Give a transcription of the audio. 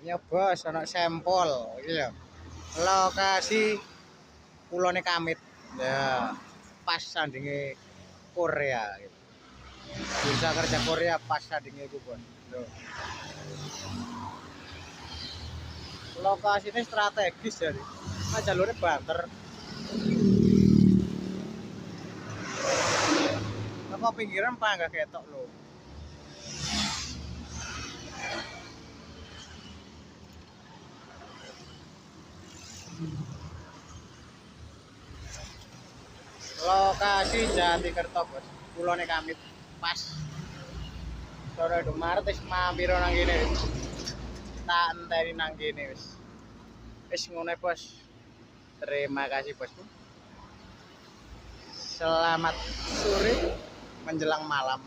Nyoba sono sampel iki lho. Lokasi Kulone Kamit. Ya, pas sandinge Korea gitu. Bisa kerja Korea pas sandinge iku, Bos. Lho. Lokasinya strategis jadi. Nah, jalurnya banter. Apa pinggiran apa enggak ketok lo. Lokasi Jatikerto, Bos. Kulone Kamit pas. Sore Maret wis mampir nang kene. Tak enteni nang kene wis. Wis ngono, Bos. Terima kasih, Bosku. Selamat sore menjelang malam.